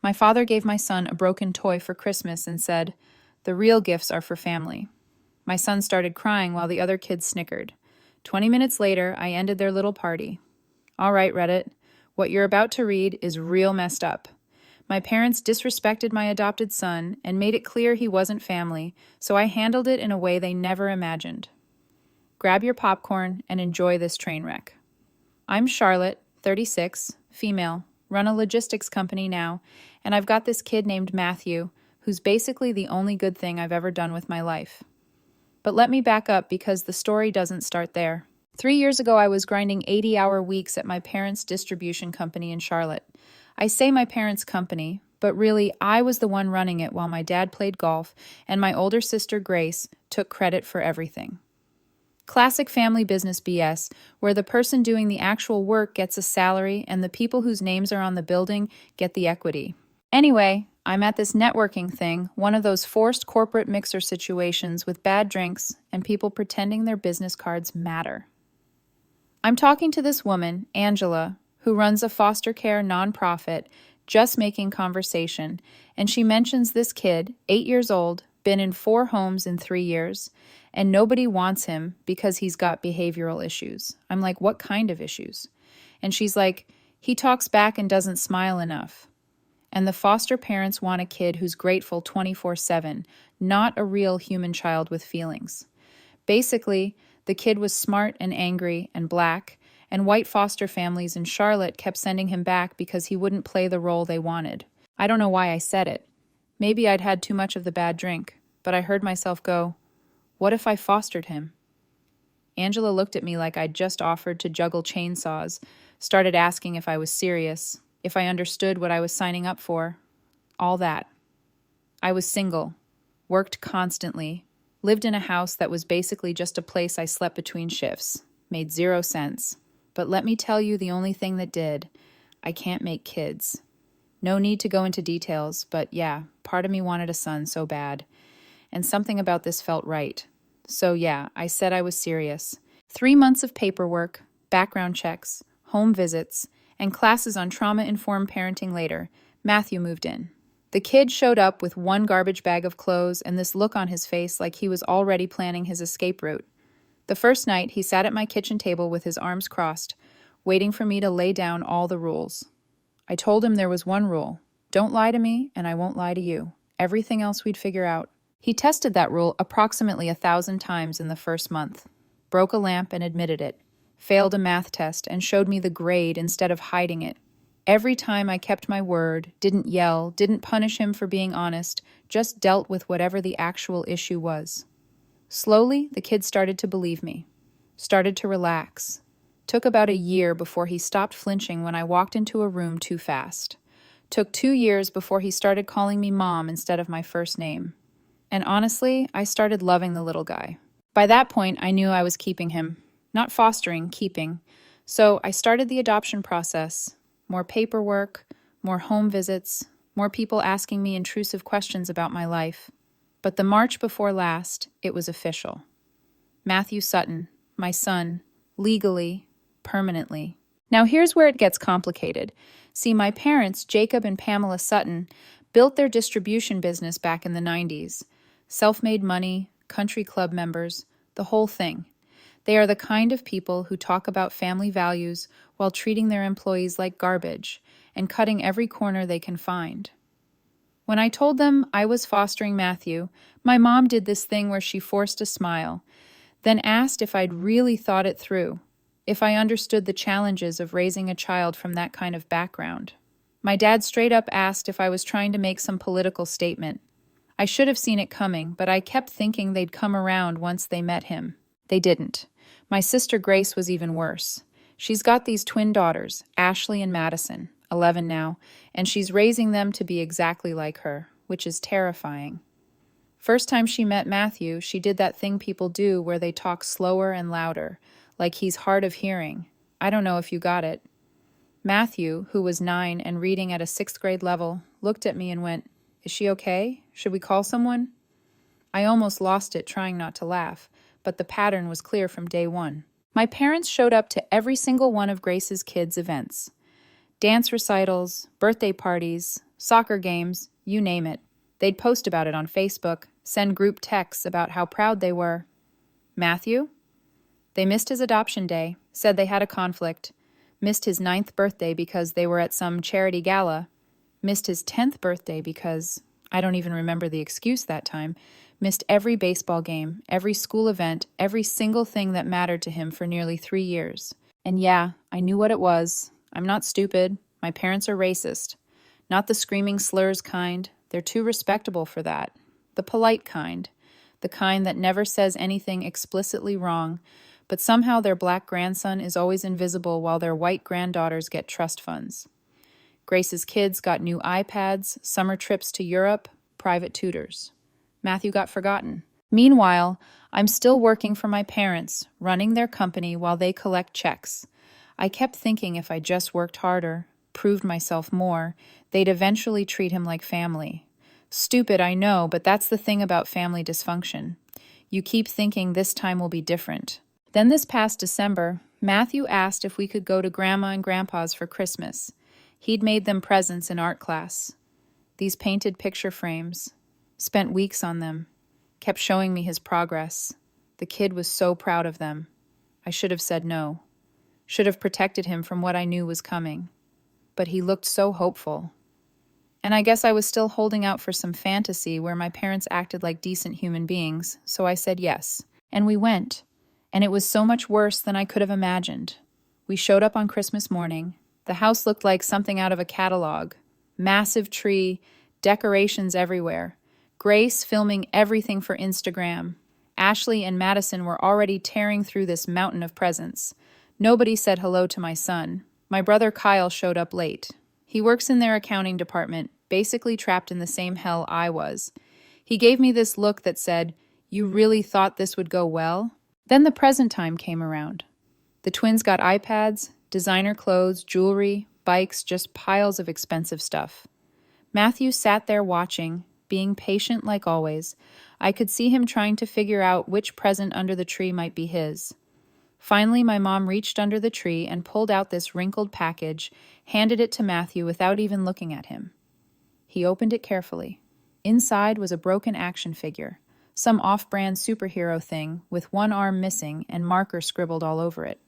My father gave my son a broken toy for Christmas and said, "The real gifts are for family." My son started crying while the other kids snickered. 20 minutes later, I ended their little party. All right, Reddit, what you're about to read is real messed up. My parents disrespected my adopted son and made it clear he wasn't family, so I handled it in a way they never imagined. Grab your popcorn and enjoy this train wreck. I'm Charlotte, 36, female, run a logistics company now, and I've got this kid named Matthew, who's basically the only good thing I've ever done with my life. But let me back up because the story doesn't start there. 3 years ago, I was grinding 80-hour weeks at my parents' distribution company in Charlotte. I say my parents' company, but really I was the one running it while my dad played golf and my older sister Grace took credit for everything. Classic family business BS, where the person doing the actual work gets a salary and the people whose names are on the building get the equity. Anyway, I'm at this networking thing, one of those forced corporate mixer situations with bad drinks and people pretending their business cards matter. I'm talking to this woman, Angela, who runs a foster care nonprofit, just making conversation, and she mentions this kid, 8 years old, been in 4 homes in 3 years, and nobody wants him because he's got behavioral issues. I'm like, what kind of issues? And she's like, he talks back and doesn't smile enough. And the foster parents want a kid who's grateful 24/7, not a real human child with feelings. Basically, the kid was smart and angry and black, and white foster families in Charlotte kept sending him back because he wouldn't play the role they wanted. I don't know why I said it. Maybe I'd had too much of the bad drink, but I heard myself go, what if I fostered him? Angela looked at me like I'd just offered to juggle chainsaws, started asking if I was serious, if I understood what I was signing up for. All that. I was single, worked constantly, lived in a house that was basically just a place I slept between shifts. Made 0 sense. But let me tell you the only thing that did. I can't make kids. No need to go into details, but yeah, part of me wanted a son so bad. And something about this felt right. So yeah, I said I was serious. 3 months of paperwork, background checks, home visits, and classes on trauma-informed parenting later, Matthew moved in. The kid showed up with 1 garbage bag of clothes and this look on his face like he was already planning his escape route. The first night, he sat at my kitchen table with his arms crossed, waiting for me to lay down all the rules. I told him there was one rule. Don't lie to me, and I won't lie to you. Everything else we'd figure out. He tested that rule approximately 1,000 times in the first month. Broke a lamp and admitted it. Failed a math test and showed me the grade instead of hiding it. Every time I kept my word, didn't yell, didn't punish him for being honest, just dealt with whatever the actual issue was. Slowly, the kid started to believe me, started to relax. Took about a year before he stopped flinching when I walked into a room too fast. Took 2 years before he started calling me mom instead of my first name. And honestly, I started loving the little guy. By that point, I knew I was keeping him. Not fostering, keeping. So I started the adoption process. More paperwork, more home visits, more people asking me intrusive questions about my life. But the March before last, it was official. Matthew Sutton, my son, legally, permanently. Now here's where it gets complicated. See, my parents, Jacob and Pamela Sutton, built their distribution business back in the 90s. Self-made money, country club members, the whole thing. They are the kind of people who talk about family values while treating their employees like garbage and cutting every corner they can find. When I told them I was fostering Matthew, my mom did this thing where she forced a smile, then asked if I'd really thought it through, if I understood the challenges of raising a child from that kind of background. My dad straight up asked if I was trying to make some political statement. I should have seen it coming, but I kept thinking they'd come around once they met him. They didn't. My sister Grace was even worse. She's got these twin daughters, Ashley and Madison, 11 now, and she's raising them to be exactly like her, which is terrifying. First time she met Matthew, she did that thing people do where they talk slower and louder, like he's hard of hearing. I don't know if you got it. Matthew, who was 9 and reading at a 6th grade level, looked at me and went, "Is she okay? Should we call someone?" I almost lost it trying not to laugh, but the pattern was clear from day one. My parents showed up to every single one of Grace's kids' events. Dance recitals, birthday parties, soccer games, you name it. They'd post about it on Facebook, send group texts about how proud they were. Matthew? They missed his adoption day, said they had a conflict, missed his 9th birthday because they were at some charity gala, missed his 10th birthday because, I don't even remember the excuse that time, missed every baseball game, every school event, every single thing that mattered to him for nearly 3 years. And yeah, I knew what it was. I'm not stupid. My parents are racist. Not the screaming slurs kind. They're too respectable for that. The polite kind. The kind that never says anything explicitly wrong, but somehow their black grandson is always invisible while their white granddaughters get trust funds. Grace's kids got new iPads, summer trips to Europe, private tutors. Matthew got forgotten. Meanwhile, I'm still working for my parents, running their company while they collect checks. I kept thinking if I just worked harder, proved myself more, they'd eventually treat him like family. Stupid, I know, but that's the thing about family dysfunction. You keep thinking this time will be different. Then this past December, Matthew asked if we could go to Grandma and Grandpa's for Christmas. He'd made them presents in art class. These painted picture frames. Spent weeks on them. Kept showing me his progress. The kid was so proud of them. I should have said no. Should have protected him from what I knew was coming. But he looked so hopeful. And I guess I was still holding out for some fantasy where my parents acted like decent human beings, so I said yes. And we went. And it was so much worse than I could have imagined. We showed up on Christmas morning. The house looked like something out of a catalog. Massive tree, decorations everywhere. Grace filming everything for Instagram. Ashley and Madison were already tearing through this mountain of presents. Nobody said hello to my son. My brother Kyle showed up late. He works in their accounting department, basically trapped in the same hell I was. He gave me this look that said, "You really thought this would go well?" Then the present time came around. The twins got iPads, designer clothes, jewelry, bikes, just piles of expensive stuff. Matthew sat there watching, being patient like always. I could see him trying to figure out which present under the tree might be his. Finally, my mom reached under the tree and pulled out this wrinkled package, handed it to Matthew without even looking at him. He opened it carefully. Inside was a broken action figure, some off-brand superhero thing with one arm missing and marker scribbled all over it.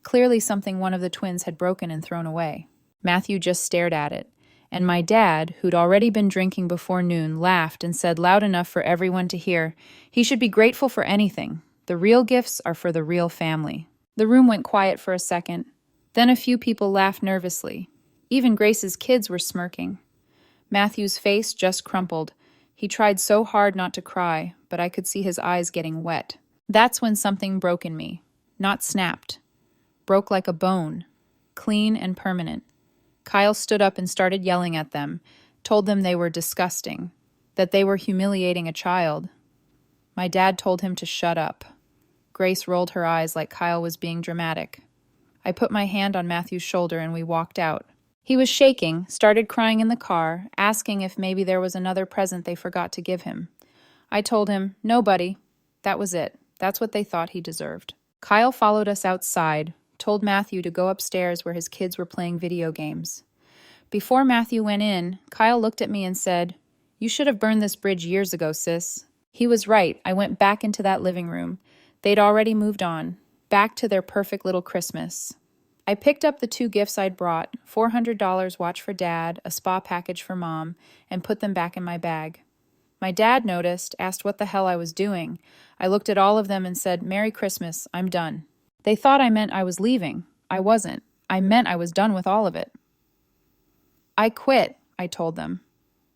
Clearly something one of the twins had broken and thrown away. Matthew just stared at it, and my dad, who'd already been drinking before noon, laughed and said loud enough for everyone to hear, he should be grateful for anything. The real gifts are for the real family. The room went quiet for a second. Then a few people laughed nervously. Even Grace's kids were smirking. Matthew's face just crumpled. He tried so hard not to cry, but I could see his eyes getting wet. That's when something broke in me. Not snapped. Broke like a bone. Clean and permanent. Kyle stood up and started yelling at them, told them they were disgusting, that they were humiliating a child. My dad told him to shut up. Grace rolled her eyes like Kyle was being dramatic. I put my hand on Matthew's shoulder and we walked out. He was shaking, started crying in the car, asking if maybe there was another present they forgot to give him. I told him, "No, buddy. That was it. That's what they thought he deserved." Kyle followed us outside, told Matthew to go upstairs where his kids were playing video games. Before Matthew went in, Kyle looked at me and said, "You should have burned this bridge years ago, sis." He was right. I went back into that living room. They'd already moved on, back to their perfect little Christmas. I picked up the 2 gifts I'd brought, $400 watch for Dad, a spa package for Mom, and put them back in my bag. My dad noticed, asked what the hell I was doing. I looked at all of them and said, "Merry Christmas, I'm done." They thought I meant I was leaving. I wasn't. I meant I was done with all of it. "I quit," I told them.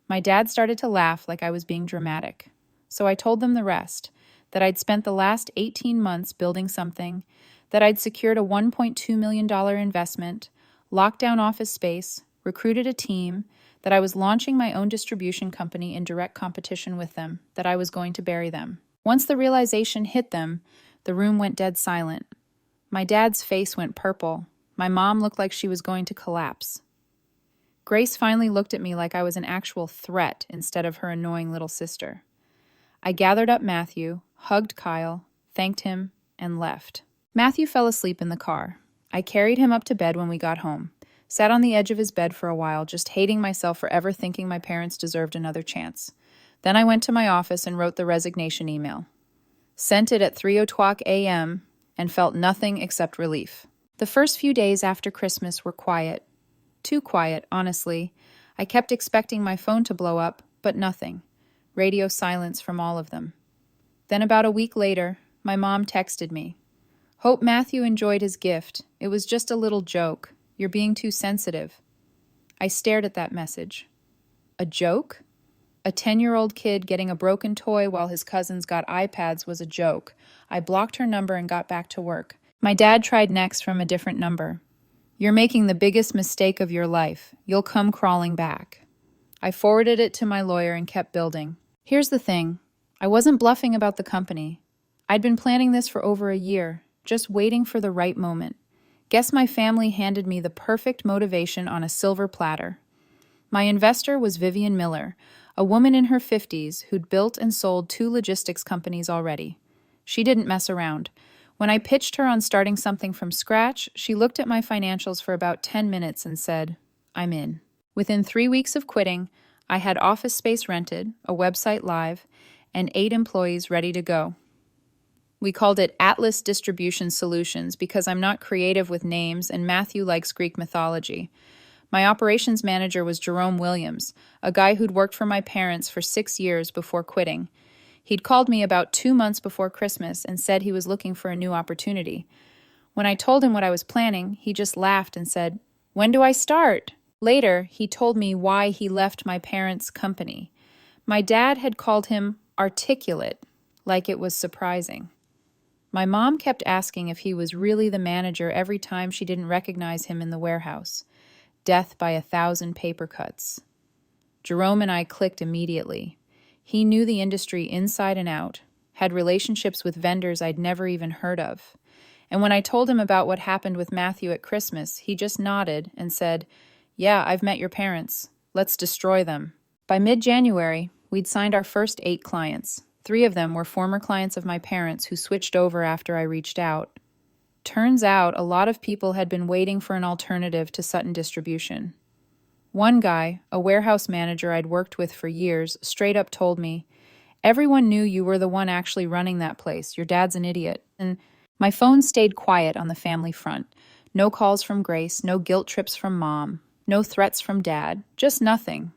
My dad started to laugh like I was being dramatic. So I told them the rest, that I'd spent the last 18 months building something, that I'd secured a $1.2 million investment, locked down office space, recruited a team, that I was launching my own distribution company in direct competition with them, that I was going to bury them. Once the realization hit them, the room went dead silent. My dad's face went purple. My mom looked like she was going to collapse. Grace finally looked at me like I was an actual threat instead of her annoying little sister. I gathered up Matthew, hugged Kyle, thanked him, and left. Matthew fell asleep in the car. I carried him up to bed when we got home. Sat on the edge of his bed for a while, just hating myself for ever thinking my parents deserved another chance. Then I went to my office and wrote the resignation email. Sent it at 3:00 a.m. and felt nothing except relief. The first few days after Christmas were quiet. Too quiet, honestly. I kept expecting my phone to blow up, but nothing. Radio silence from all of them. Then about a week later, my mom texted me. Hope Matthew enjoyed his gift. It was just a little joke. You're being too sensitive. I stared at that message. A joke? A 10-year-old kid getting a broken toy while his cousins got iPads was a joke. I blocked her number and got back to work. My dad tried next from a different number. You're making the biggest mistake of your life. You'll come crawling back. I forwarded it to my lawyer and kept building. Here's the thing. I wasn't bluffing about the company. I'd been planning this for over a year, just waiting for the right moment. Guess my family handed me the perfect motivation on a silver platter. My investor was Vivian Miller, a woman in her 50s who'd built and sold 2 logistics companies already. She didn't mess around. When I pitched her on starting something from scratch, she looked at my financials for about 10 minutes and said, I'm in. Within 3 weeks of quitting, I had office space rented, a website live, and 8 employees ready to go. We called it Atlas Distribution Solutions because I'm not creative with names and Matthew likes Greek mythology. My operations manager was Jerome Williams, a guy who'd worked for my parents for 6 years before quitting. He'd called me about 2 months before Christmas and said he was looking for a new opportunity. When I told him what I was planning, he just laughed and said, When do I start? Later, he told me why he left my parents' company. My dad had called him articulate, like it was surprising. My mom kept asking if he was really the manager every time she didn't recognize him in the warehouse. Death by 1,000 paper cuts. Jerome and I clicked immediately. He knew the industry inside and out, had relationships with vendors I'd never even heard of. And when I told him about what happened with Matthew at Christmas, he just nodded and said, Yeah, I've met your parents. Let's destroy them. By mid-January, we'd signed our first 8 clients. 3 of them were former clients of my parents who switched over after I reached out. Turns out a lot of people had been waiting for an alternative to Sutton Distribution. One guy, a warehouse manager I'd worked with for years, straight up told me, Everyone knew you were the one actually running that place. Your dad's an idiot. And my phone stayed quiet on the family front. No calls from Grace, no guilt trips from Mom, no threats from Dad, just nothing.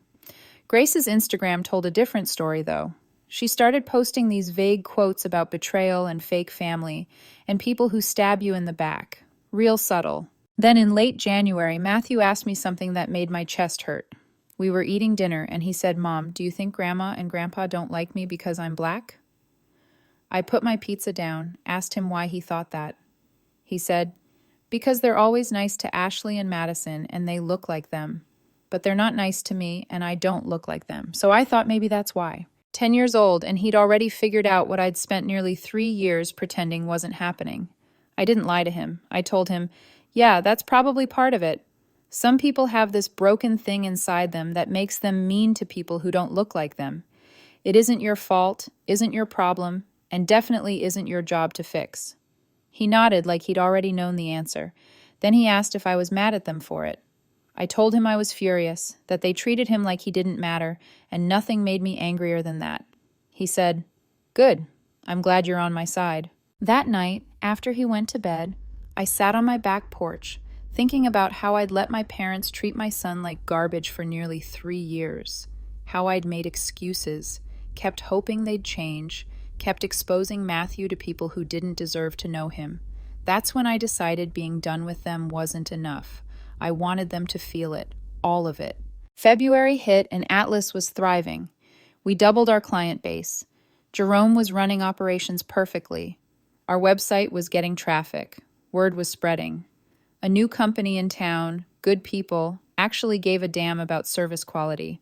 Grace's Instagram told a different story, though. She started posting these vague quotes about betrayal and fake family, and people who stab you in the back. Real subtle. Then in late January, Matthew asked me something that made my chest hurt. We were eating dinner, and he said, Mom, do you think Grandma and Grandpa don't like me because I'm black? I put my pizza down, asked him why he thought that. He said, Because they're always nice to Ashley and Madison, and they look like them. But they're not nice to me, and I don't look like them. So I thought maybe that's why. 10 years old, and he'd already figured out what I'd spent nearly 3 years pretending wasn't happening. I didn't lie to him. I told him, Yeah, that's probably part of it. Some people have this broken thing inside them that makes them mean to people who don't look like them. It isn't your fault, isn't your problem, and definitely isn't your job to fix. He nodded like he'd already known the answer. Then he asked if I was mad at them for it. I told him I was furious, that they treated him like he didn't matter, and nothing made me angrier than that. He said, Good. I'm glad you're on my side. That night, after he went to bed, I sat on my back porch, thinking about how I'd let my parents treat my son like garbage for nearly 3 years, how I'd made excuses, kept hoping they'd change, kept exposing Matthew to people who didn't deserve to know him. That's when I decided being done with them wasn't enough. I wanted them to feel it, all of it. February hit and Atlas was thriving. We doubled our client base. Jerome was running operations perfectly. Our website was getting traffic. Word was spreading. A new company in town, good people, actually gave a damn about service quality.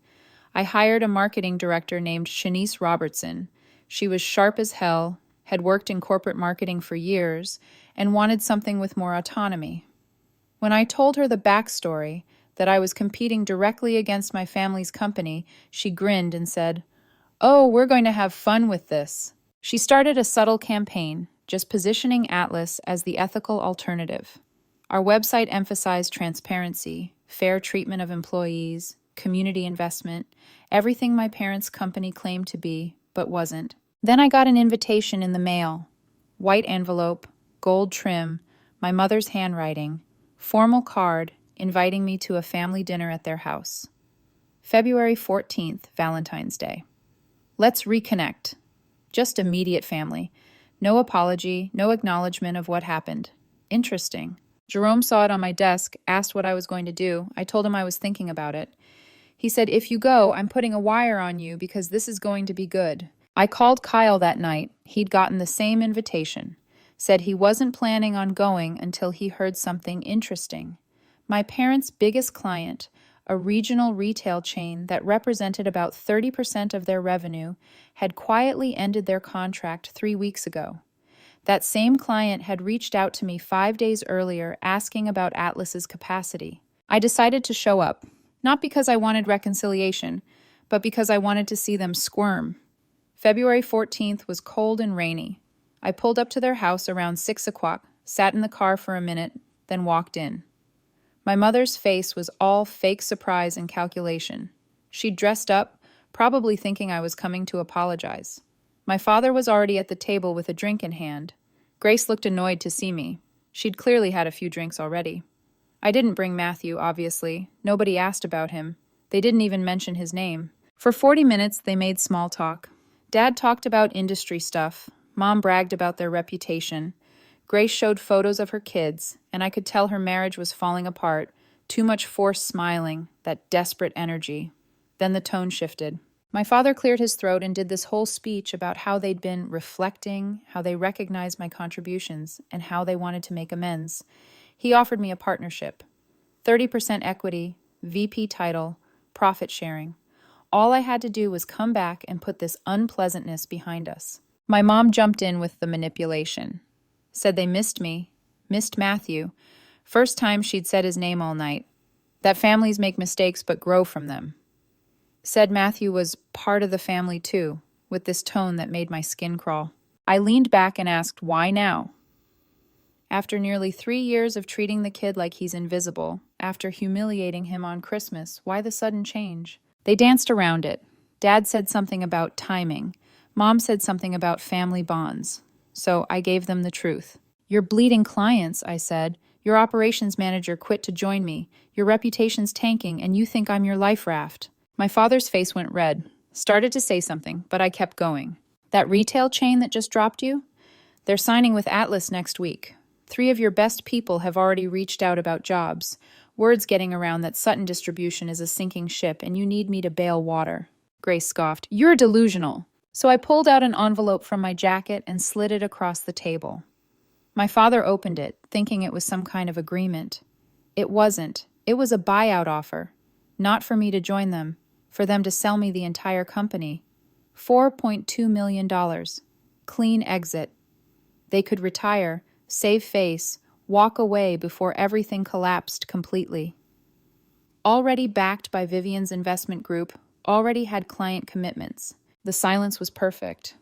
I hired a marketing director named Shanice Robertson. She was sharp as hell, had worked in corporate marketing for years, and wanted something with more autonomy. When I told her the backstory, that I was competing directly against my family's company, she grinned and said, Oh, we're going to have fun with this. She started a subtle campaign, just positioning Atlas as the ethical alternative. Our website emphasized transparency, fair treatment of employees, community investment, everything my parents' company claimed to be, but wasn't. Then I got an invitation in the mail. White envelope, gold trim, my mother's handwriting, formal card inviting me to a family dinner at their house. February 14th, Valentine's Day. Let's reconnect. Just immediate family. No apology, no acknowledgement of what happened. Interesting. Jerome saw it on my desk, asked what I was going to do. I told him I was thinking about it. He said, "If you go, I'm putting a wire on you because this is going to be good." I called Kyle that night. He'd gotten the same invitation. Said he wasn't planning on going until he heard something interesting. My parents' biggest client, a regional retail chain that represented about 30% of their revenue, had quietly ended their contract 3 weeks ago. That same client had reached out to me 5 days earlier asking about Atlas's capacity. I decided to show up, not because I wanted reconciliation, but because I wanted to see them squirm. February 14th was cold and rainy. I pulled up to their house around 6 o'clock, sat in the car for a minute, then walked in. My mother's face was all fake surprise and calculation. She'd dressed up, probably thinking I was coming to apologize. My father was already at the table with a drink in hand. Grace looked annoyed to see me. She'd clearly had a few drinks already. I didn't bring Matthew, obviously. Nobody asked about him. They didn't even mention his name. For 40 minutes, they made small talk. Dad talked about industry stuff. Mom bragged about their reputation. Grace showed photos of her kids, and I could tell her marriage was falling apart. Too much forced smiling, that desperate energy. Then the tone shifted. My father cleared his throat and did this whole speech about how they'd been reflecting, how they recognized my contributions, and how they wanted to make amends. He offered me a partnership. 30% equity, VP title, profit sharing. All I had to do was come back and put this unpleasantness behind us. My mom jumped in with the manipulation. Said they missed me, missed Matthew. First time she'd said his name all night. That families make mistakes but grow from them. Said Matthew was part of the family too, with this tone that made my skin crawl. I leaned back and asked, why now? After nearly 3 years of treating the kid like he's invisible, after humiliating him on Christmas, why the sudden change? They danced around it. Dad said something about timing. Mom said something about family bonds. So I gave them the truth. You're bleeding clients, I said. Your operations manager quit to join me. Your reputation's tanking, and you think I'm your life raft. My father's face went red. Started to say something, but I kept going. That retail chain that just dropped you? They're signing with Atlas next week. 3 of your best people have already reached out about jobs. Word's getting around that Sutton Distribution is a sinking ship and you need me to bail water. Grace scoffed. You're delusional. So I pulled out an envelope from my jacket and slid it across the table. My father opened it, thinking it was some kind of agreement. It wasn't. It was a buyout offer. Not for me to join them. For them to sell me the entire company. $4.2 million. Clean exit. They could retire, save face, walk away before everything collapsed completely. Already backed by Vivian's investment group, already had client commitments. The silence was perfect.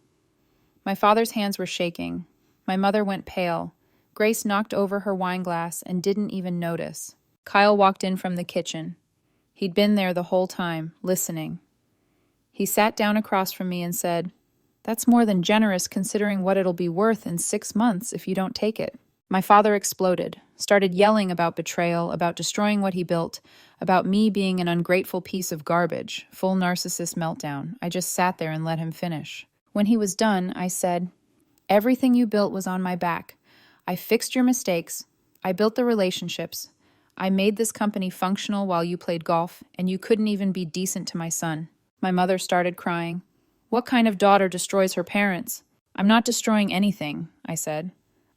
My father's hands were shaking. My mother went pale. Grace knocked over her wine glass and didn't even notice. Kyle walked in from the kitchen. He'd been there the whole time, listening. He sat down across from me and said, "That's more than generous considering what it'll be worth in 6 months if you don't take it." My father exploded, started yelling about betrayal, about destroying what he built, about me being an ungrateful piece of garbage, full narcissist meltdown. I just sat there and let him finish. When he was done, I said, "Everything you built was on my back. I fixed your mistakes. I built the relationships. I made this company functional while you played golf, and you couldn't even be decent to my son." My mother started crying. What kind of daughter destroys her parents? "I'm not destroying anything," I said.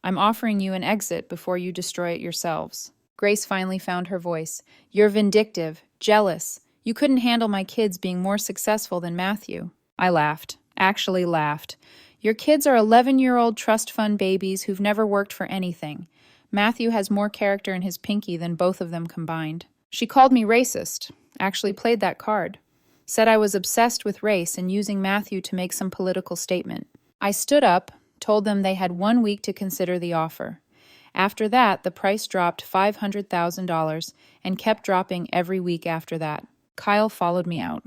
"I'm offering you an exit before you destroy it yourselves." Grace finally found her voice. "You're vindictive, jealous. You couldn't handle my kids being more successful than Matthew." I laughed, actually laughed. "Your kids are 11-year-old trust fund babies who've never worked for anything. Matthew has more character in his pinky than both of them combined." She called me racist, actually played that card. Said I was obsessed with race and using Matthew to make some political statement. I stood up, told them they had 1 week to consider the offer. After that, the price dropped $500,000 and kept dropping every week after that. Kyle followed me out.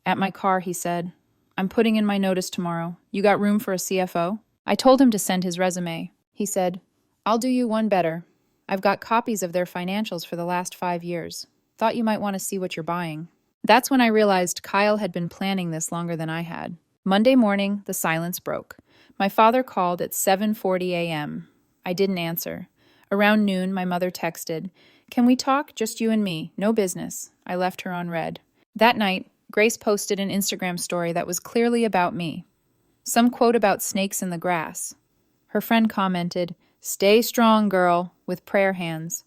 At my car, he said, "I'm putting in my notice tomorrow. You got room for a CFO?" I told him to send his resume. He said, "I'll do you one better. I've got copies of their financials for the last 5 years. Thought you might want to see what you're buying." That's when I realized Kyle had been planning this longer than I had. Monday morning, the silence broke. My father called at 7:40 a.m. I didn't answer. Around noon, my mother texted, "Can we talk? Just you and me. No business." I left her on read. That night, Grace posted an Instagram story that was clearly about me. Some quote about snakes in the grass. Her friend commented, "Stay strong, girl," with prayer hands.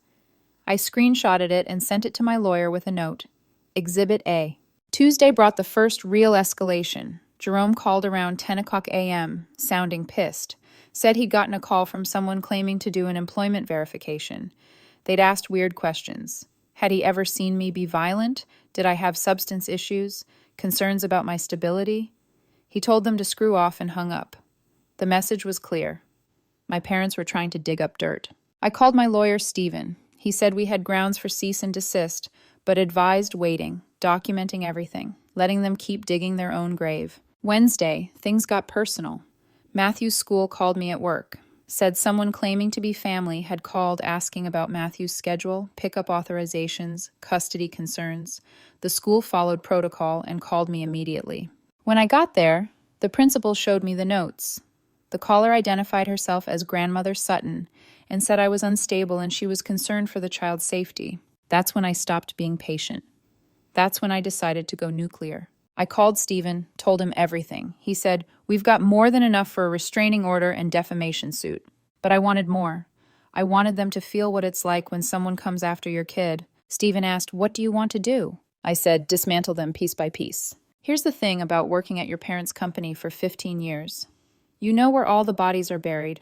I screenshotted it and sent it to my lawyer with a note. Exhibit A. Tuesday brought the first real escalation. Jerome called around 10 o'clock a.m., sounding pissed. Said he'd gotten a call from someone claiming to do an employment verification. They'd asked weird questions. Had he ever seen me be violent? Did I have substance issues? Concerns about my stability? He told them to screw off and hung up. The message was clear. My parents were trying to dig up dirt. I called my lawyer, Stephen. He said we had grounds for cease and desist, but advised waiting, documenting everything, letting them keep digging their own grave. Wednesday, things got personal. Matthew's school called me at work. Said someone claiming to be family had called asking about Matthew's schedule, pickup authorizations, custody concerns. The school followed protocol and called me immediately. When I got there, the principal showed me the notes. The caller identified herself as Grandmother Sutton and said I was unstable and she was concerned for the child's safety. That's when I stopped being patient. That's when I decided to go nuclear. I called Stephen, told him everything. He said, "We've got more than enough for a restraining order and defamation suit." But I wanted more. I wanted them to feel what it's like when someone comes after your kid. Stephen asked, "What do you want to do?" I said, "Dismantle them piece by piece." Here's the thing about working at your parents' company for 15 years. You know where all the bodies are buried.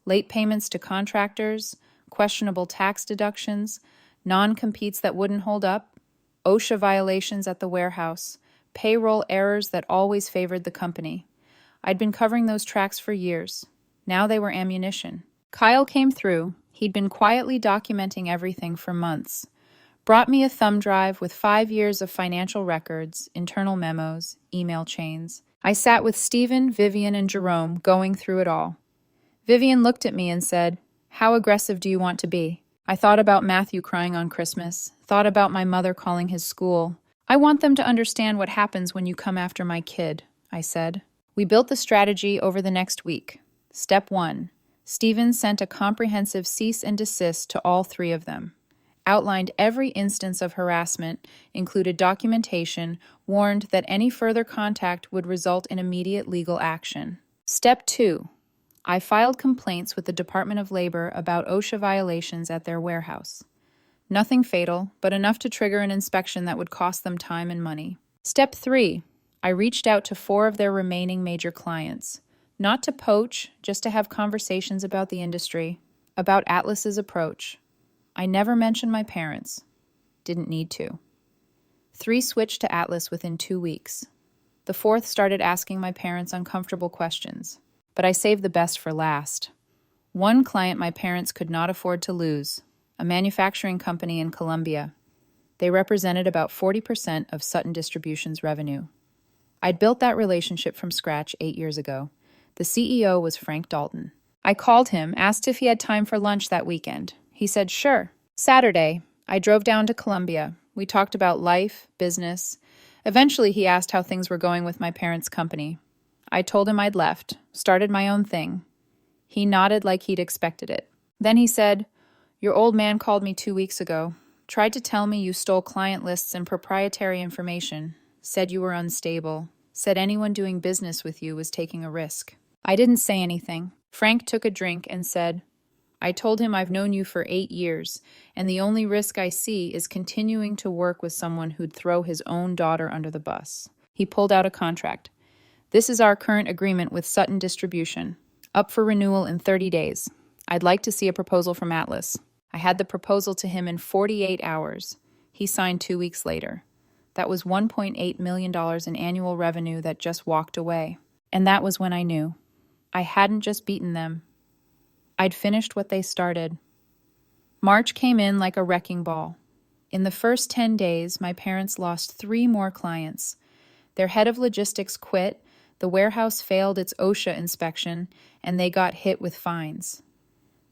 Late payments to contractors, questionable tax deductions, non-competes that wouldn't hold up, OSHA violations at the warehouse, payroll errors that always favored the company. I'd been covering those tracks for years. Now they were ammunition. Kyle came through. He'd been quietly documenting everything for months. Brought me a thumb drive with 5 years of financial records, internal memos, email chains. I sat with Stephen, Vivian, and Jerome going through it all. Vivian looked at me and said, "How aggressive do you want to be?" I thought about Matthew crying on Christmas, thought about my mother calling his school. "I want them to understand what happens when you come after my kid," I said. We built the strategy over the next week. Step 1. Stephen sent a comprehensive cease and desist to all 3 of them. Outlined every instance of harassment, included documentation, warned that any further contact would result in immediate legal action. Step 2. I filed complaints with the Department of Labor about OSHA violations at their warehouse. Nothing fatal, but enough to trigger an inspection that would cost them time and money. Step 3. I reached out to 4 of their remaining major clients. Not to poach, just to have conversations about the industry, about Atlas's approach. I never mentioned my parents. Didn't need to. 3 switched to Atlas within 2 weeks. The 4th started asking my parents uncomfortable questions. But I saved the best for last. One client my parents could not afford to lose, a manufacturing company in Colombia. They represented about 40% of Sutton Distribution's revenue. I'd built that relationship from scratch 8 years ago. The CEO was Frank Dalton. I called him, asked if he had time for lunch that weekend. He said, sure. Saturday, I drove down to Colombia. We talked about life, business. Eventually, he asked how things were going with my parents' company. I told him I'd left, started my own thing. He nodded like he'd expected it. Then he said, "Your old man called me 2 weeks ago. Tried to tell me you stole client lists and proprietary information. Said you were unstable. Said anyone doing business with you was taking a risk." I didn't say anything. Frank took a drink and said, "I told him I've known you for 8 years, and the only risk I see is continuing to work with someone who'd throw his own daughter under the bus." He pulled out a contract. "This is our current agreement with Sutton Distribution. Up for renewal in 30 days. I'd like to see a proposal from Atlas." I had the proposal to him in 48 hours. He signed 2 weeks later. That was $1.8 million in annual revenue that just walked away. And that was when I knew. I hadn't just beaten them. I'd finished what they started. March came in like a wrecking ball. In the first 10 days, my parents lost 3 more clients. Their head of logistics quit, the warehouse failed its OSHA inspection, and they got hit with fines.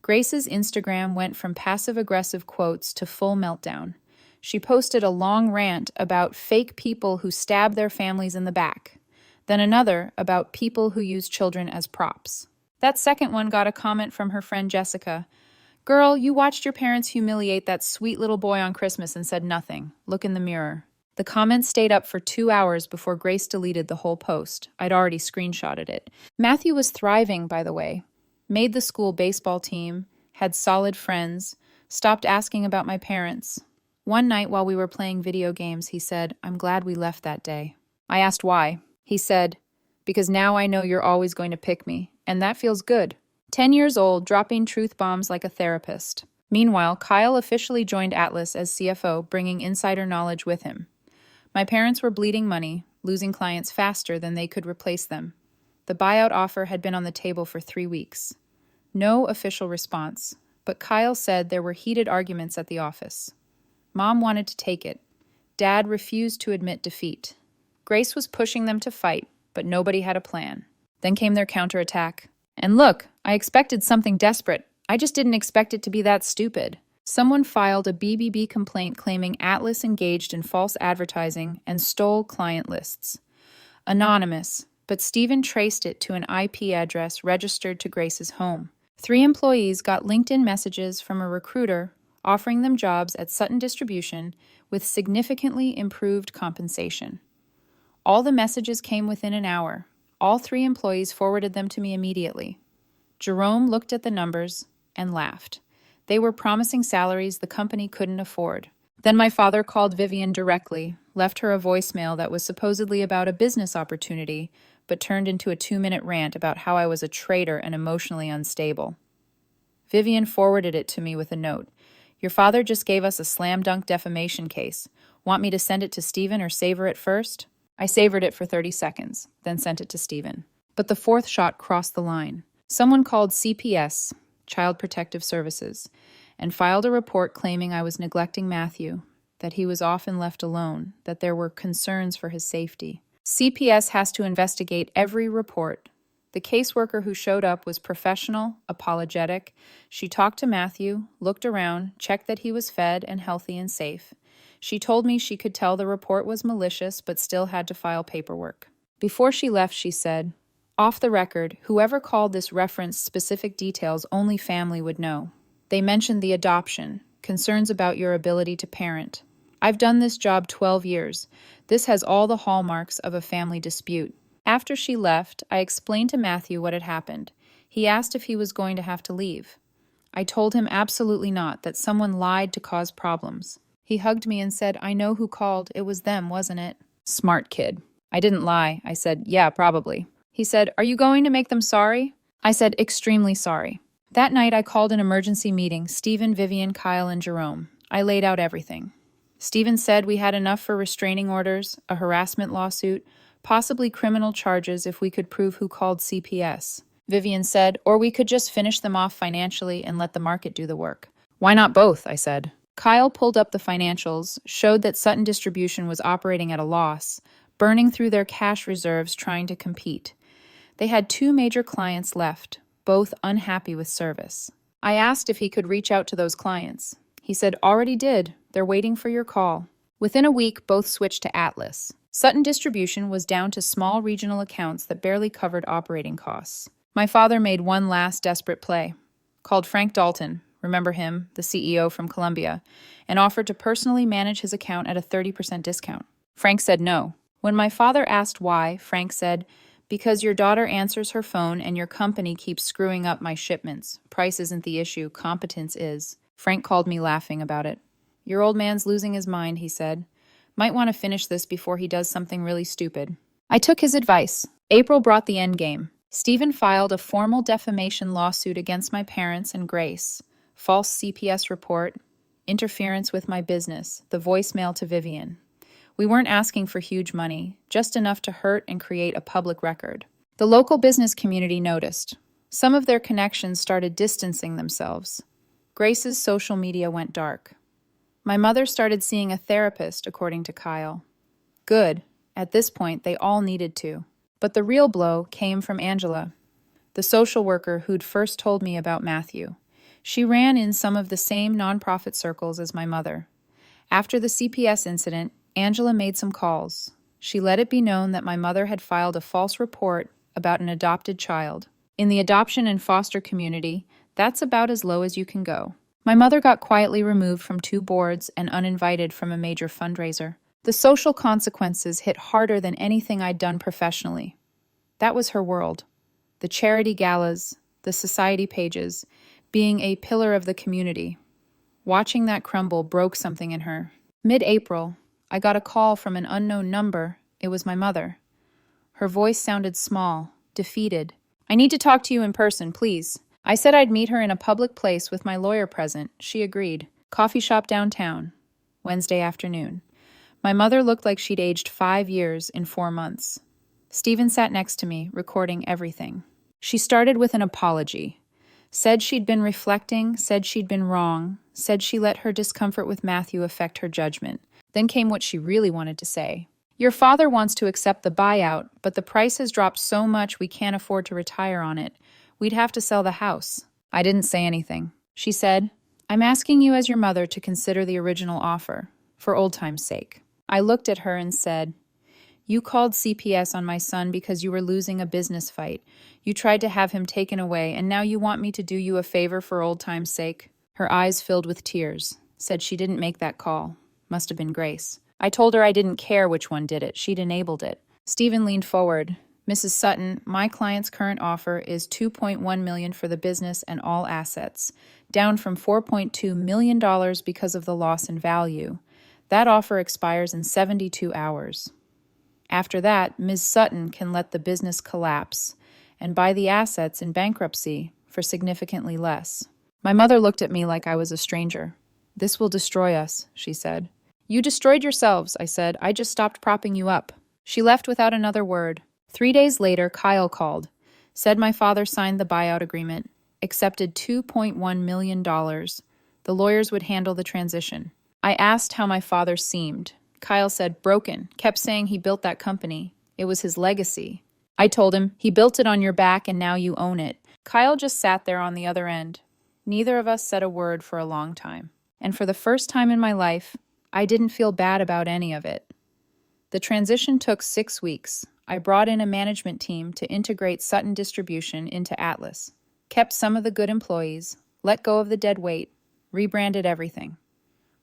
Grace's Instagram went from passive-aggressive quotes to full meltdown. She posted a long rant about fake people who stab their families in the back, then another about people who use children as props. That second one got a comment from her friend Jessica. "Girl, you watched your parents humiliate that sweet little boy on Christmas and said nothing. Look in the mirror." The comment stayed up for 2 hours before Grace deleted the whole post. I'd already screenshotted it. Matthew was thriving, by the way. Made the school baseball team, had solid friends, stopped asking about my parents. One night while we were playing video games, he said, "I'm glad we left that day." I asked why. He said, "Because now I know you're always going to pick me, and that feels good." 10 years old, dropping truth bombs like a therapist. Meanwhile, Kyle officially joined Atlas as CFO, bringing insider knowledge with him. My parents were bleeding money, losing clients faster than they could replace them. The buyout offer had been on the table for 3 weeks. No official response, but Kyle said there were heated arguments at the office. Mom wanted to take it. Dad refused to admit defeat. Grace was pushing them to fight, but nobody had a plan. Then came their counterattack. And look, I expected something desperate. I just didn't expect it to be that stupid. Someone filed a BBB complaint claiming Atlas engaged in false advertising and stole client lists. Anonymous, but Stephen traced it to an IP address registered to Grace's home. 3 employees got LinkedIn messages from a recruiter offering them jobs at Sutton Distribution with significantly improved compensation. All the messages came within an hour. All 3 employees forwarded them to me immediately. Jerome looked at the numbers and laughed. They were promising salaries the company couldn't afford. Then my father called Vivian directly, left her a voicemail that was supposedly about a business opportunity, but turned into a 2-minute rant about how I was a traitor and emotionally unstable. Vivian forwarded it to me with a note. "Your father just gave us a slam-dunk defamation case. Want me to send it to Stephen or savor it first?" I savored it for 30 seconds, then sent it to Stephen. But the 4th shot crossed the line. Someone called CPS, Child Protective Services, and filed a report claiming I was neglecting Matthew, that he was often left alone, that there were concerns for his safety. CPS has to investigate every report. The caseworker who showed up was professional, apologetic. She talked to Matthew, looked around, checked that he was fed and healthy and safe. She told me she could tell the report was malicious but still had to file paperwork. Before she left, she said, "Off the record, whoever called this referenced specific details only family would know. They mentioned the adoption, concerns about your ability to parent. I've done this job 12 years. This has all the hallmarks of a family dispute." After she left, I explained to Matthew what had happened. He asked if he was going to have to leave. I told him absolutely not, that someone lied to cause problems. He hugged me and said, "I know who called. It was them, wasn't it?" Smart kid. I didn't lie. I said, "Yeah, probably." He said, "Are you going to make them sorry?" I said, "Extremely sorry." That night, I called an emergency meeting, Stephen, Vivian, Kyle, and Jerome. I laid out everything. Stephen said we had enough for restraining orders, a harassment lawsuit, possibly criminal charges if we could prove who called CPS. Vivian said, or we could just finish them off financially and let the market do the work. Why not both? I said. Kyle pulled up the financials, showed that Sutton Distribution was operating at a loss, burning through their cash reserves trying to compete. They had 2 major clients left, both unhappy with service. I asked if he could reach out to those clients. He said, "Already did. They're waiting for your call." Within a week, both switched to Atlas. Sutton Distribution was down to small regional accounts that barely covered operating costs. My father made one last desperate play. Called Frank Dalton, remember him, the CEO from Columbia, and offered to personally manage his account at a 30% discount. Frank said no. When my father asked why, Frank said, "Because your daughter answers her phone and your company keeps screwing up my shipments. Price isn't the issue, competence is." Frank called me laughing about it. "Your old man's losing his mind," he said. "Might want to finish this before he does something really stupid." I took his advice. April brought the end game. Stephen filed a formal defamation lawsuit against my parents and Grace, false CPS report, interference with my business, the voicemail to Vivian. We weren't asking for huge money, just enough to hurt and create a public record. The local business community noticed. Some of their connections started distancing themselves. Grace's social media went dark. My mother started seeing a therapist, according to Kyle. Good. At this point, they all needed to. But the real blow came from Angela, the social worker who'd first told me about Matthew. She ran in some of the same nonprofit circles as my mother. After the CPS incident, Angela made some calls. She let it be known that my mother had filed a false report about an adopted child. In the adoption and foster community, that's about as low as you can go. My mother got quietly removed from 2 boards and uninvited from a major fundraiser. The social consequences hit harder than anything I'd done professionally. That was her world. The charity galas, the society pages, being a pillar of the community. Watching that crumble broke something in her. Mid-April, I got a call from an unknown number. It was my mother. Her voice sounded small, defeated. "I need to talk to you in person, please." I said I'd meet her in a public place with my lawyer present. She agreed. Coffee shop downtown. Wednesday afternoon. My mother looked like she'd aged 5 years in 4 months. Stephen sat next to me, recording everything. She started with an apology. Said she'd been reflecting, said she'd been wrong, said she let her discomfort with Matthew affect her judgment. Then came what she really wanted to say. "Your father wants to accept the buyout, but the price has dropped so much we can't afford to retire on it. We'd have to sell the house." I didn't say anything. She said, "I'm asking you as your mother to consider the original offer, for old time's sake." I looked at her and said, "You called CPS on my son because you were losing a business fight. You tried to have him taken away, and now you want me to do you a favor for old time's sake?" Her eyes filled with tears. Said she didn't make that call. Must have been Grace. I told her I didn't care which one did it. She'd enabled it. Stephen leaned forward. "Mrs. Sutton, my client's current offer is $2.1 million for the business and all assets, down from $4.2 million because of the loss in value. That offer expires in 72 hours. After that, Ms. Sutton can let the business collapse and buy the assets in bankruptcy for significantly less." My mother looked at me like I was a stranger. "This will destroy us," she said. "You destroyed yourselves," I said. "I just stopped propping you up." She left without another word. 3 days later, Kyle called. Said my father signed the buyout agreement, accepted $2.1 million. The lawyers would handle the transition. I asked how my father seemed. Kyle said, "Broken. Kept saying he built that company. It was his legacy." I told him, "He built it on your back and now you own it." Kyle just sat there on the other end. Neither of us said a word for a long time. And for the first time in my life, I didn't feel bad about any of it. The transition took 6 weeks. I brought in a management team to integrate Sutton Distribution into Atlas, kept some of the good employees, let go of the dead weight, rebranded everything.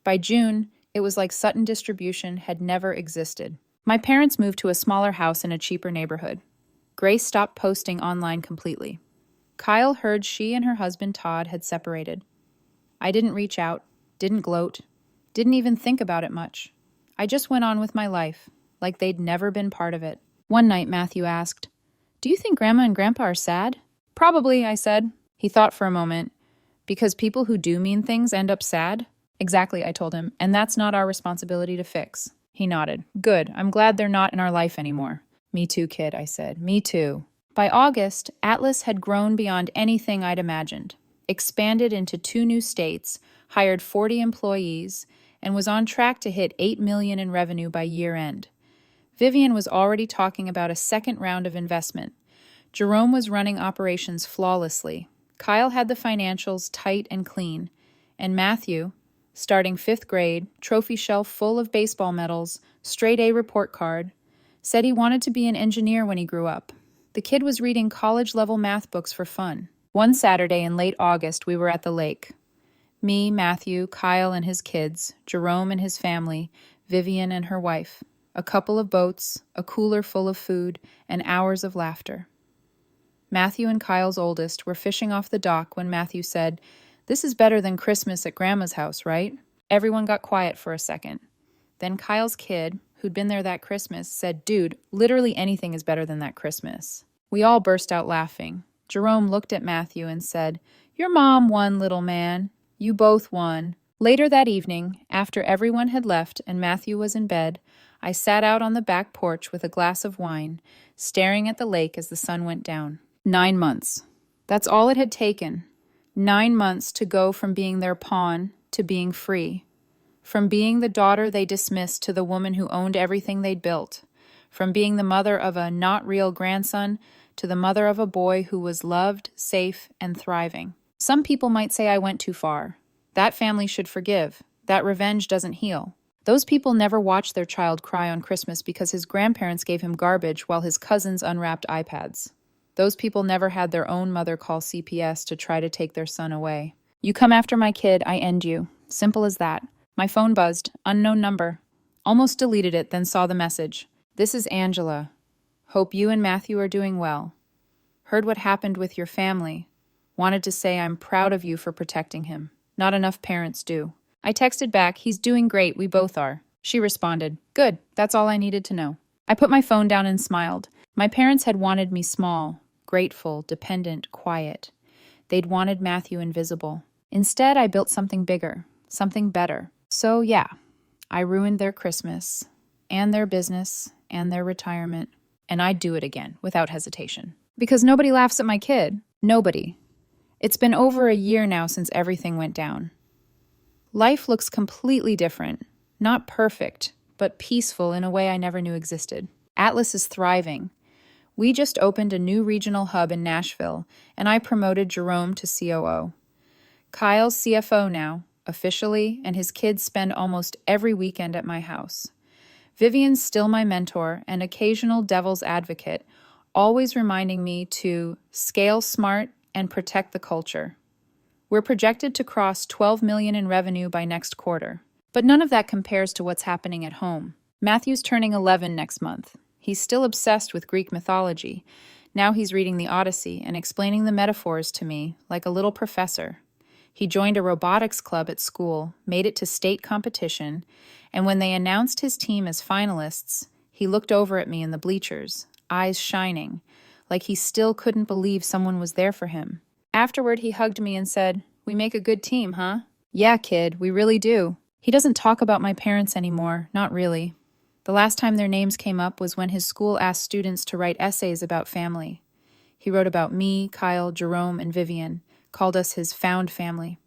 By June, it was like Sutton Distribution had never existed. My parents moved to a smaller house in a cheaper neighborhood. Grace stopped posting online completely. Kyle heard she and her husband Todd had separated. I didn't reach out, didn't gloat, didn't even think about it much. I just went on with my life, like they'd never been part of it. One night, Matthew asked, "Do you think Grandma and Grandpa are sad?" "Probably," I said. He thought for a moment. "Because people who do mean things end up sad?" "Exactly," I told him, "and that's not our responsibility to fix." He nodded. "Good. I'm glad they're not in our life anymore." "Me too, kid," I said. "Me too." By August, Atlas had grown beyond anything I'd imagined, expanded into 2 new states, hired 40 employees, and was on track to hit $8 million in revenue by year-end. Vivian was already talking about a second round of investment. Jerome was running operations flawlessly. Kyle had the financials tight and clean. And Matthew, starting 5th grade, trophy shelf full of baseball medals, straight A report card, said he wanted to be an engineer when he grew up. The kid was reading college-level math books for fun. One Saturday in late August, we were at the lake. Me, Matthew, Kyle and his kids, Jerome and his family, Vivian and her wife. A couple of boats, a cooler full of food, and hours of laughter. Matthew and Kyle's oldest were fishing off the dock when Matthew said, "This is better than Christmas at Grandma's house, right?" Everyone got quiet for a second. Then Kyle's kid, who'd been there that Christmas, said, "Dude, literally anything is better than that Christmas." We all burst out laughing. Jerome looked at Matthew and said, "Your mom won, little man. You both won." Later that evening, after everyone had left and Matthew was in bed, I sat out on the back porch with a glass of wine, staring at the lake as the sun went down. 9 months. That's all it had taken. 9 months to go from being their pawn to being free. From being the daughter they dismissed to the woman who owned everything they'd built. From being the mother of a not-real grandson to the mother of a boy who was loved, safe, and thriving. Some people might say I went too far. That family should forgive. That revenge doesn't heal. Those people never watched their child cry on Christmas because his grandparents gave him garbage while his cousins unwrapped iPads. Those people never had their own mother call CPS to try to take their son away. You come after my kid, I end you. Simple as that. My phone buzzed. Unknown number. Almost deleted it, then saw the message. This is Angela. Hope you and Matthew are doing well. Heard what happened with your family. Wanted to say I'm proud of you for protecting him. Not enough parents do. I texted back, he's doing great, we both are. She responded, good, that's all I needed to know. I put my phone down and smiled. My parents had wanted me small, grateful, dependent, quiet. They'd wanted Matthew invisible. Instead, I built something bigger, something better. So yeah, I ruined their Christmas, and their business, and their retirement, and I'd do it again, without hesitation. Because nobody laughs at my kid. Nobody. It's been over a year now since everything went down. Life looks completely different. Not perfect, but peaceful in a way I never knew existed. Atlas is thriving. We just opened a new regional hub in Nashville, and I promoted Jerome to COO. Kyle's CFO now, officially, and his kids spend almost every weekend at my house. Vivian's still my mentor and occasional devil's advocate, always reminding me to scale smart and protect the culture. We're projected to cross $12 million in revenue by next quarter. But none of that compares to what's happening at home. Matthew's turning 11 next month. He's still obsessed with Greek mythology. Now he's reading the Odyssey and explaining the metaphors to me like a little professor. He joined a robotics club at school, made it to state competition, and when they announced his team as finalists, he looked over at me in the bleachers, eyes shining, like he still couldn't believe someone was there for him. Afterward, he hugged me and said, "We make a good team, huh?" "Yeah, kid, we really do." He doesn't talk about my parents anymore, not really. The last time their names came up was when his school asked students to write essays about family. He wrote about me, Kyle, Jerome, and Vivian, called us his found family.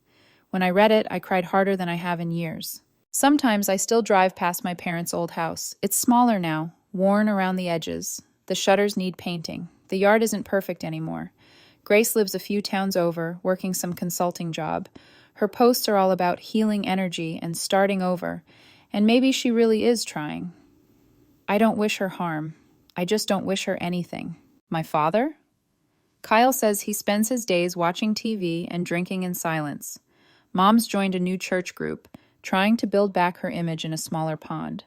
When I read it, I cried harder than I have in years. Sometimes I still drive past my parents' old house. It's smaller now, worn around the edges. The shutters need painting. The yard isn't perfect anymore. Grace lives a few towns over, working some consulting job. Her posts are all about healing energy and starting over, and maybe she really is trying. I don't wish her harm. I just don't wish her anything. My father? Kyle says he spends his days watching TV and drinking in silence. Mom's joined a new church group, trying to build back her image in a smaller pond.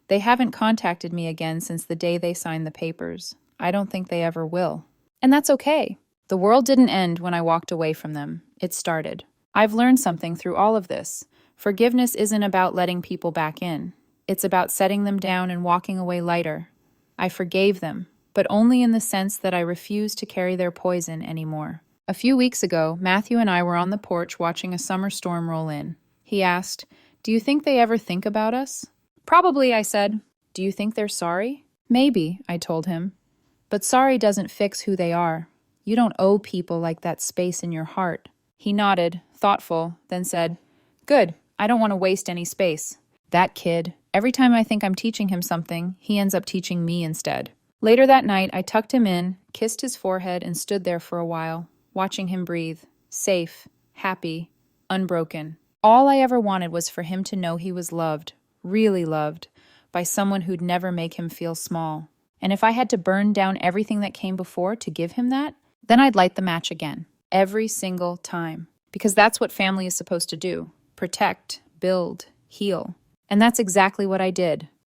They haven't contacted me again since the day they signed the papers. I don't think they ever will. And that's okay. The world didn't end when I walked away from them. It started. I've learned something through all of this. Forgiveness isn't about letting people back in. It's about setting them down and walking away lighter. I forgave them, but only in the sense that I refuse to carry their poison anymore. A few weeks ago, Matthew and I were on the porch watching a summer storm roll in. He asked, "Do you think they ever think about us?" "Probably," I said. "Do you think they're sorry?" "Maybe," I told him. "But sorry doesn't fix who they are. You don't owe people like that space in your heart." He nodded, thoughtful, then said, "Good, I don't want to waste any space." That kid. Every time I think I'm teaching him something, he ends up teaching me instead. Later that night, I tucked him in, kissed his forehead, and stood there for a while, watching him breathe, safe, happy, unbroken. All I ever wanted was for him to know he was loved, really loved, by someone who'd never make him feel small. And if I had to burn down everything that came before to give him that, then I'd light the match again, every single time. Because that's what family is supposed to do. Protect, build, heal. And that's exactly what I did.